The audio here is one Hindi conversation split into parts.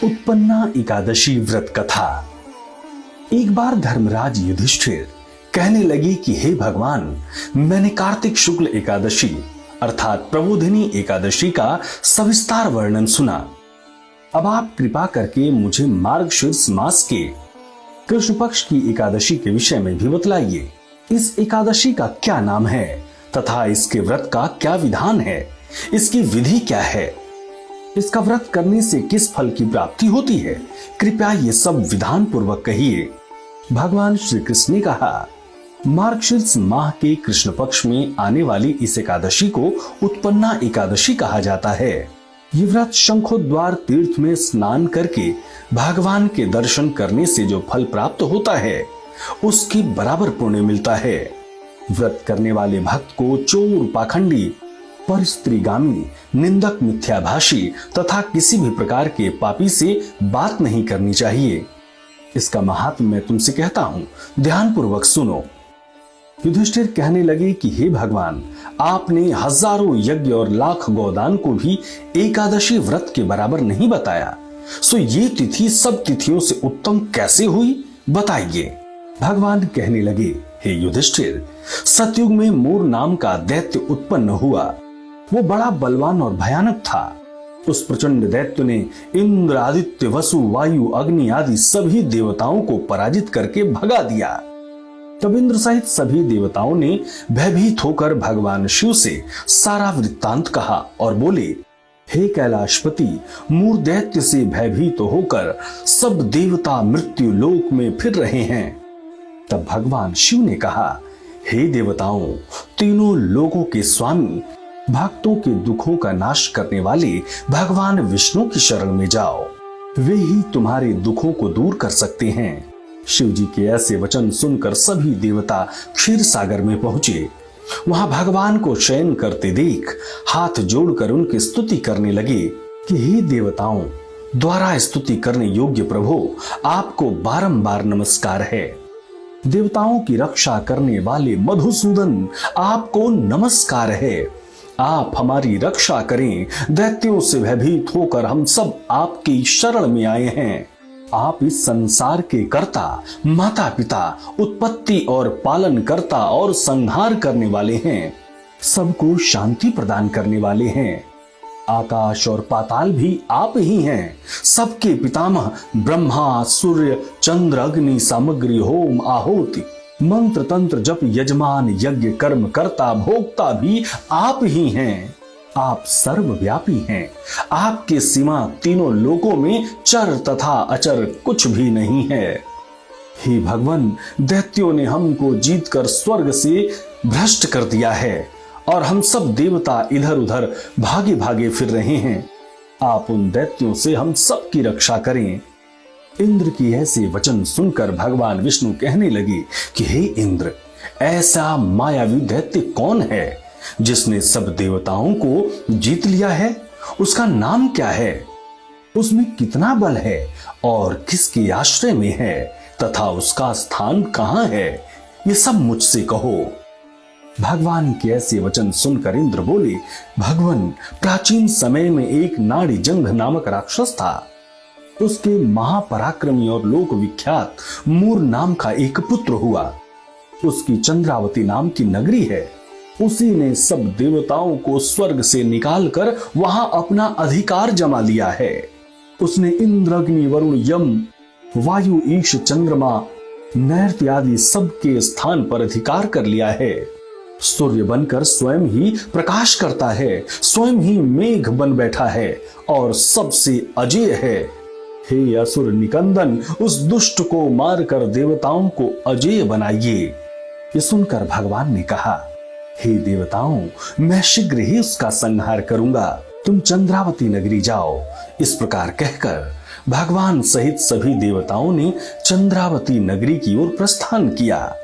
उत्पन्ना एकादशी व्रत कथा। एक बार धर्मराज युधिष्ठिर कहने लगे कि हे भगवान, मैंने कार्तिक शुक्ल एकादशी अर्थात प्रबोधिनी एकादशी का सविस्तार वर्णन सुना। अब आप कृपा करके मुझे मार्गशीर्ष मास के कृष्ण पक्ष की एकादशी के विषय में भी बतलाइए। इस एकादशी का क्या नाम है तथा इसके व्रत का क्या विधान है, इसकी विधि क्या है, इसका व्रत करने से किस फल की प्राप्ति होती है, कृपया ये सब विधान पूर्वक कहिए। भगवान श्री कृष्ण ने कहा, मार्गशीर्ष माह के कृष्ण पक्ष में आने वाली इस एकादशी को उत्पन्ना एकादशी कहा जाता है। ये व्रत शंखोद्वार तीर्थ में स्नान करके भगवान के दर्शन करने से जो फल प्राप्त होता है उसकी बराबर पुण्य मिलता है। व्रत करने वाले भक्त को चोर, पाखंडी, परस्त्रीगामी, निंदक, मिथ्याभाषी तथा किसी भी प्रकार के पापी से बात नहीं करनी चाहिए। इसका महात्म्य मैं तुमसे कहता हूं, ध्यान पूर्वक सुनो। युधिष्ठिर कहने लगे कि हे भगवान, आपने हजारों यज्ञ और लाख गोदान को भी एकादशी व्रत के बराबर नहीं बताया, सो ये तिथि सब तिथियों से उत्तम कैसे हुई, बताइए। भगवान कहने लगे, हे युधिष्ठिर, सतयुग में मोर नाम का दैत्य उत्पन्न हुआ। वो बड़ा बलवान और भयानक था। उस प्रचंड दैत्य ने इंद्र, आदित्य, वसु, वायु, अग्नि आदि सभी देवताओं को पराजित करके भगा दिया। तब इंद्र सहित सभी देवताओं ने भयभीत होकर भगवान शिव से सारा वृत्तांत कहा और बोले, हे कैलाशपति, मूर दैत्य से भयभीत होकर सब देवता मृत्यु लोक में फिर रहे हैं। तब भगवान शिव ने कहा, हे देवताओं, तीनों लोगों के स्वामी, भक्तों के दुखों का नाश करने वाले भगवान विष्णु की शरण में जाओ, वे ही तुम्हारे दुखों को दूर कर सकते हैं। शिव जी के ऐसे वचन सुनकर सभी देवता क्षीर सागर में पहुंचे। वहां भगवान को शयन करते देख हाथ जोड़कर उनकी स्तुति करने लगे कि हे देवताओं, द्वारा स्तुति करने योग्य प्रभु, आपको बारंबार नमस्कार है। देवताओं की रक्षा करने वाले मधुसूदन, आपको नमस्कार है। आप हमारी रक्षा करें, दैत्यों से भयभीत होकर हम सब आपकी शरण में आए हैं। आप इस संसार के कर्ता, माता पिता, उत्पत्ति और पालन करता और संहार करने वाले हैं, सबको शांति प्रदान करने वाले हैं। आकाश और पाताल भी आप ही हैं। सबके पितामह ब्रह्मा, सूर्य, चंद्र, अग्नि, सामग्री, होम, आहुति, मंत्र, तंत्र, जप, यजमान, यज्ञ, कर्म, कर्ता, भोक्ता भी आप ही हैं। आप सर्वव्यापी हैं। आपके सीमा तीनों लोकों में चर तथा अचर कुछ भी नहीं है। हे भगवान, दैत्यों ने हमको जीतकर स्वर्ग से भ्रष्ट कर दिया है और हम सब देवता इधर उधर भागे भागे फिर रहे हैं। आप उन दैत्यों से हम सब की रक्षा करें। इंद्र की ऐसे वचन सुनकर भगवान विष्णु कहने लगे कि हे इंद्र, ऐसा मायावी दैत्य कौन है जिसने सब देवताओं को जीत लिया है? उसका नाम क्या है? उसमें कितना बल है और किसके आश्रय में है तथा उसका स्थान कहां है? ये सब मुझसे कहो। भगवान के ऐसे वचन सुनकर इंद्र बोले, भगवान, प्राचीन समय में एक नाड़ी जंघ नामक राक्षस था। उसके महापराक्रमी और लोक विख्यात मूर नाम का एक पुत्र हुआ। उसकी चंद्रावती नाम की नगरी है। उसी ने सब देवताओं को स्वर्ग से निकालकर वहां अपना अधिकार जमा लिया है। उसने इंद्र, अग्नि, वरुण, यम, वायु, ईश, चंद्रमा, नैर्त आदि सबके स्थान पर अधिकार कर लिया है। सूर्य बनकर स्वयं ही प्रकाश करता है, स्वयं ही मेघ बन बैठा है और सबसे अजेय है। हे असुर निकंदन, उस दुष्ट को मारकर देवताओं को अजेय बनाइए। ये सुनकर भगवान ने कहा, हे देवताओं, मैं शीघ्र ही उसका संहार करूंगा। तुम चंद्रावती नगरी जाओ। इस प्रकार कहकर भगवान सहित सभी देवताओं ने चंद्रावती नगरी की ओर प्रस्थान किया।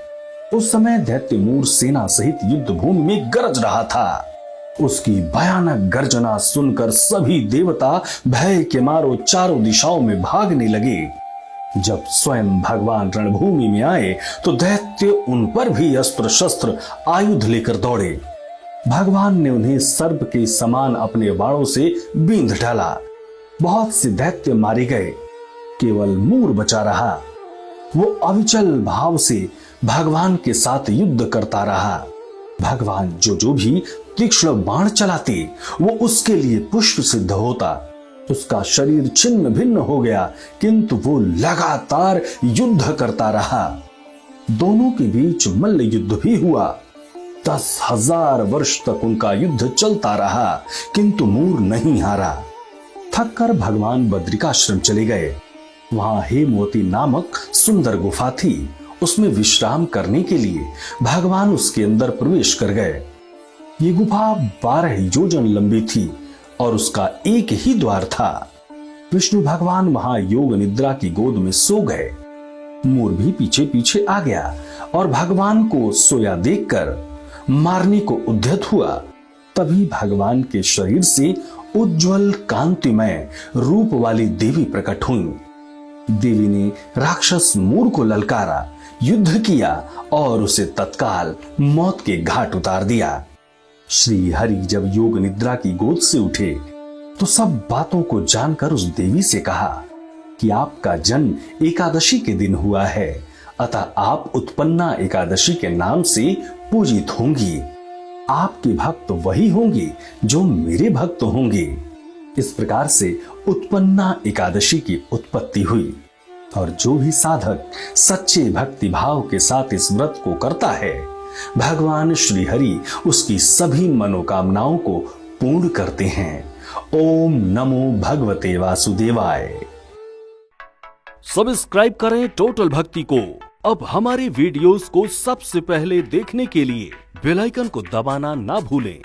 उस समय दैत्य मूर सेना सहित युद्ध भूमि में गरज रहा था। उसकी भयानक गर्जना सुनकर सभी देवता भय के मारो चारों दिशाओं में भागने लगे। जब स्वयं भगवान रणभूमि में आए तो दैत्य उन पर भी अस्त्र शस्त्र आयुध लेकर दौड़े। भगवान ने उन्हें सर्प के समान अपने बाणों से बींध डाला। बहुत से दैत्य मारे गए, केवल मूर बचा रहा। वो अविचल भाव से भगवान के साथ युद्ध करता रहा। भगवान जो भी तीक्ष्ण बाण चलाते वो उसके लिए पुष्प सिद्ध होता। उसका शरीर छिन्न भिन्न हो गया, किंतु वो लगातार युद्ध करता रहा। दोनों के बीच मल्ल युद्ध भी हुआ। 10,000 वर्ष तक उनका युद्ध चलता रहा, किंतु मूर नहीं हारा। थककर भगवान बद्रिकाश्रम चले गए। वहां हेमवती नामक सुंदर गुफा थी। उसमें विश्राम करने के लिए भगवान उसके अंदर प्रवेश कर गए। ये गुफा 12 योजन लंबी थी और उसका एक ही द्वार था। विष्णु भगवान वहां योग निद्रा की गोद में सो गए। मूर भी पीछे पीछे आ गया और भगवान को सोया देखकर मारने को उद्यत हुआ। तभी भगवान के शरीर से उज्जवल कांतिमय रूप वाली देवी प्रकट हुई। देवी ने राक्षस मूर को ललकारा, युद्ध किया और उसे तत्काल मौत के घाट उतार दिया। श्री हरि जब योग निद्रा की गोद से उठे तो सब बातों को जानकर उस देवी से कहा कि आपका जन्म एकादशी के दिन हुआ है, अतः आप उत्पन्ना एकादशी के नाम से पूजित होंगी। आपके भक्त वही होंगे जो मेरे भक्त होंगे। इस प्रकार से उत्पन्ना एकादशी की उत्पत्ति हुई और जो भी साधक सच्चे भक्ति भाव के साथ इस व्रत को करता है, भगवान श्री हरि उसकी सभी मनोकामनाओं को पूर्ण करते हैं। ओम नमो भगवते वासुदेवाय। सब्सक्राइब करें टोटल भक्ति को। अब हमारे वीडियोस को सबसे पहले देखने के लिए बेल आइकन को दबाना ना भूलें।